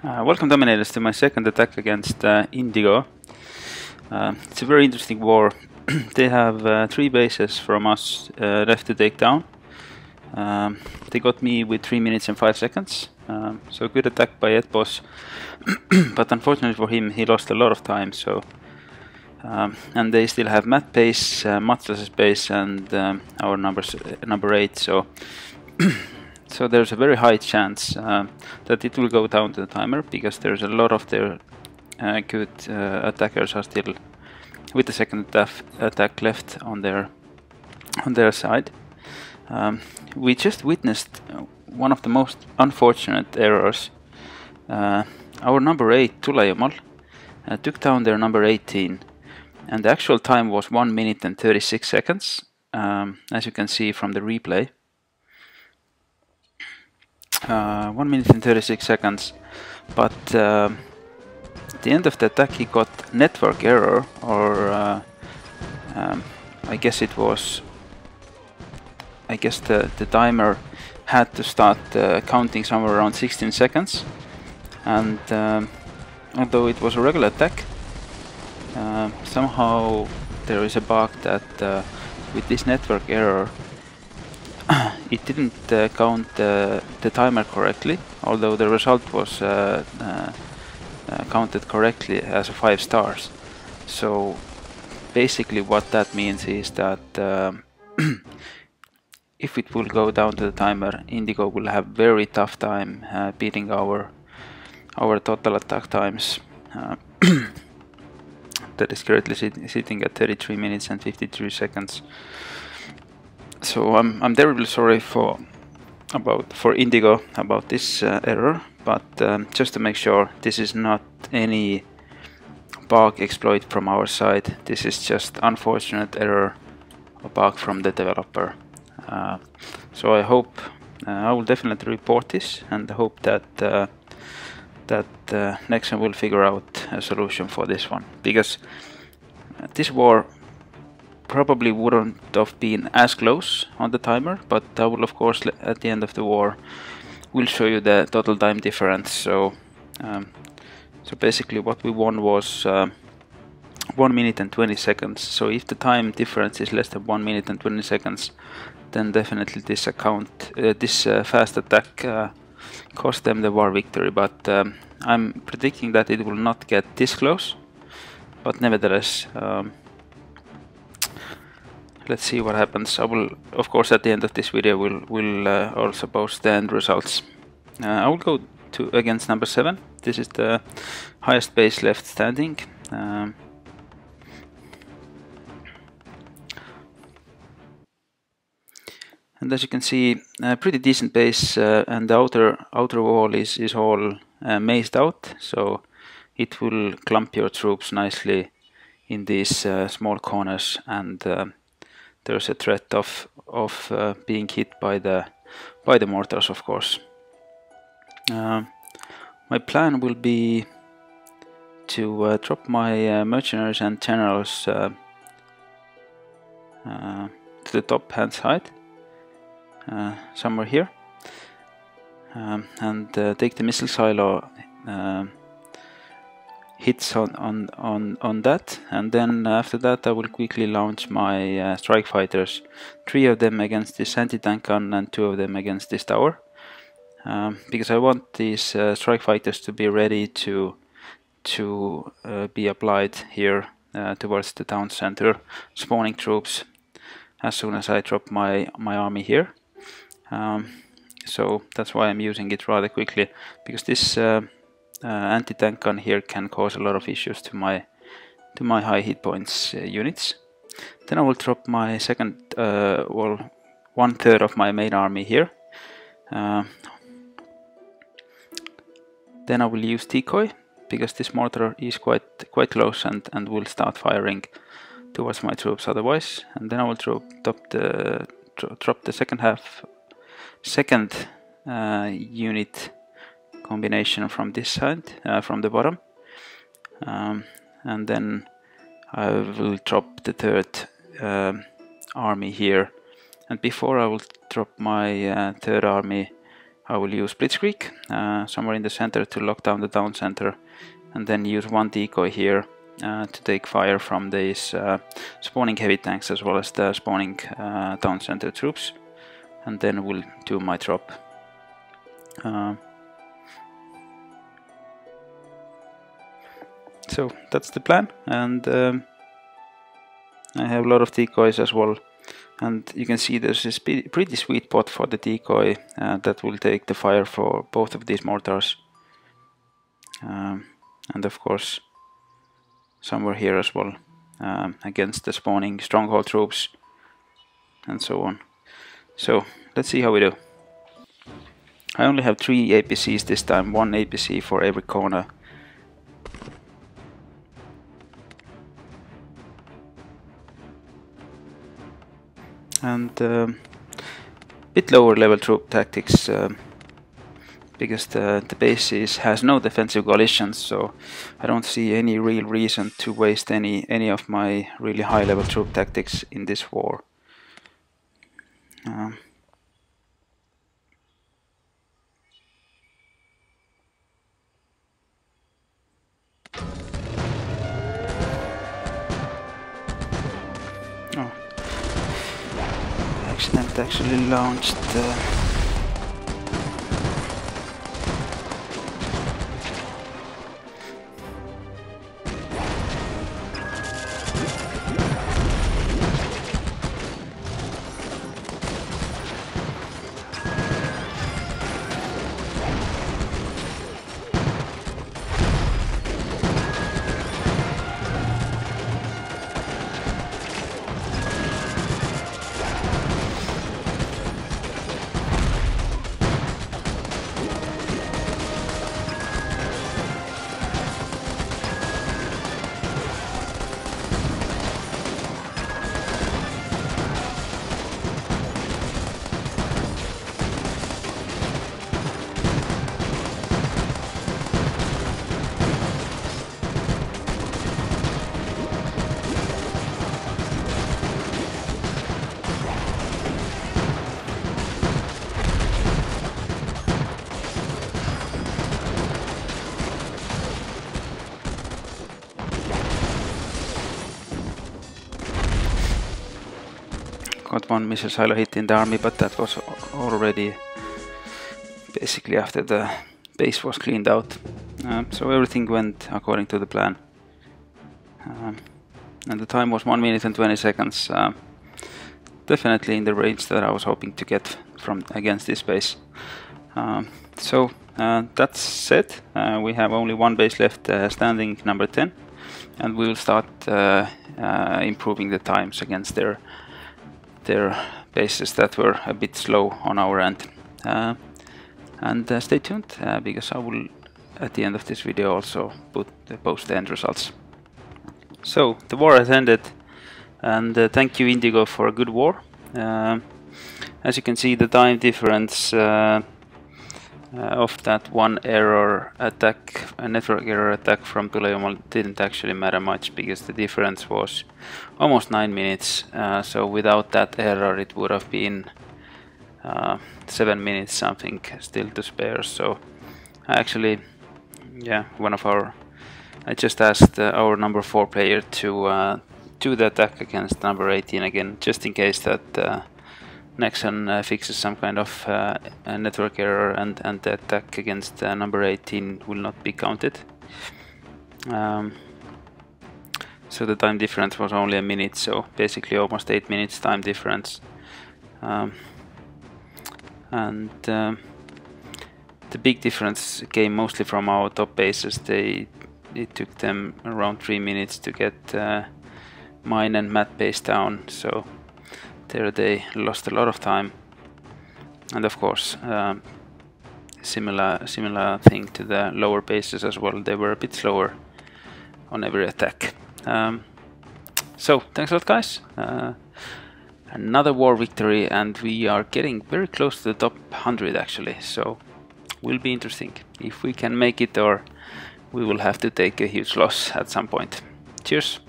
Welcome, Dominators, to my second attack against Indigo. It's a very interesting war. They have 3 bases from us left to take down. They got me with 3 minutes and 5 seconds. So good attack by Edboss. But unfortunately for him, he lost a lot of time. So and they still have Matt base, Matslas's base, and our number 8. So so there's a very high chance that it will go down to the timer, because there's a lot of their good attackers are still with the second attack left on their side. We just witnessed one of the most unfortunate errors. Our number 8, Tulejumal, took down their number 18, and the actual time was 1 minute and 36 seconds, as you can see from the replay. 1 minute and 36 seconds, but at the end of the attack he got network error, or I guess it was, the timer had to start counting somewhere around 16 seconds, and although it was a regular attack, somehow there is a bug that with this network error it didn't count the timer correctly, although the result was counted correctly as a 5 stars. So basically what that means is that if it will go down to the timer, Indigo will have very tough time beating our total attack times. That is currently sitting at 33 minutes and 53 seconds. So I'm terribly sorry for Indigo about this error, but just to make sure, this is not any bug exploit from our side. This is just unfortunate error, a bug from the developer. So I hope I will definitely report this, and hope that next time we'll figure out a solution for this one, because this war probably wouldn't have been as close on the timer, but I will of course at the end of the war will show you the total time difference. So so basically what we won was 1 minute and 20 seconds. So if the time difference is less than 1 minute and 20 seconds, then definitely this fast attack cost them the war victory. But I'm predicting that it will not get this close, but nevertheless, let's see what happens. I will, of course, at the end of this video, will also post the end results. I will go against number 7. This is the highest base left standing. And as you can see, a pretty decent base, and the outer wall is all mazed out, so it will clump your troops nicely in these small corners, and there's a threat of being hit by the mortars, of course. My plan will be to drop my mercenaries and generals to the top hand side, somewhere here, and take the missile silo hits on that, and then after that I will quickly launch my strike fighters, 3 of them against this anti-tank gun and 2 of them against this tower, because I want these strike fighters to be ready to be applied here towards the town center, spawning troops as soon as I drop my army here. So that's why I'm using it rather quickly, because this anti-tank gun here can cause a lot of issues to my high hit points units. Then I will drop my second, well, 1/3 of my main army here. Then I will use decoy, because this mortar is quite close and will start firing towards my troops otherwise. And then I will drop the second unit combination from this side, from the bottom, and then I will drop the 3rd army here. And before I will drop my 3rd army, I will use Blitzkrieg somewhere in the center to lock down the down center, and then use one decoy here to take fire from these spawning heavy tanks as well as the spawning down center troops, and then we'll do my drop. So that's the plan, and I have a lot of decoys as well, and you can see there's this pretty sweet spot for the decoy that will take the fire for both of these mortars, and of course somewhere here as well against the spawning stronghold troops and so on. So let's see how we do. I only have 3 APCs this time, 1 APC for every corner. And bit lower level troop tactics because the base has no defensive coalitions, so I don't see any real reason to waste any of my really high level troop tactics in this war. Oh. Accident actually launched got 1 missile silo hit in the army, but that was already basically after the base was cleaned out. So everything went according to the plan. And the time was 1 minute and 20 seconds. Definitely in the range that I was hoping to get from against this base. So that's set. We have only 1 base left standing, number 10, and we will start improving the times against their bases that were a bit slow on our end. And stay tuned because I will at the end of this video also post the end results. So the war has ended, and thank you Indigo for a good war. As you can see, the time difference of that one error attack, a network error attack from Tulejomal, didn't actually matter much because the difference was almost 9 minutes. So without that error it would have been 7 minutes something still to spare. So actually, yeah, I just asked our number 4 player to do the attack against number 18 again, just in case that Nexon fixes some kind of a network error and the attack against number 18 will not be counted. So the time difference was only a minute, so basically almost 8 minutes time difference. And the big difference came mostly from our top bases. It took them around 3 minutes to get mine and Matt base down, so there they lost a lot of time. And of course, similar thing to the lower bases as well. They were a bit slower on every attack. So thanks a lot, guys. Another war victory, and we are getting very close to the top 100 actually. So will be interesting if we can make it, or we will have to take a huge loss at some point. Cheers.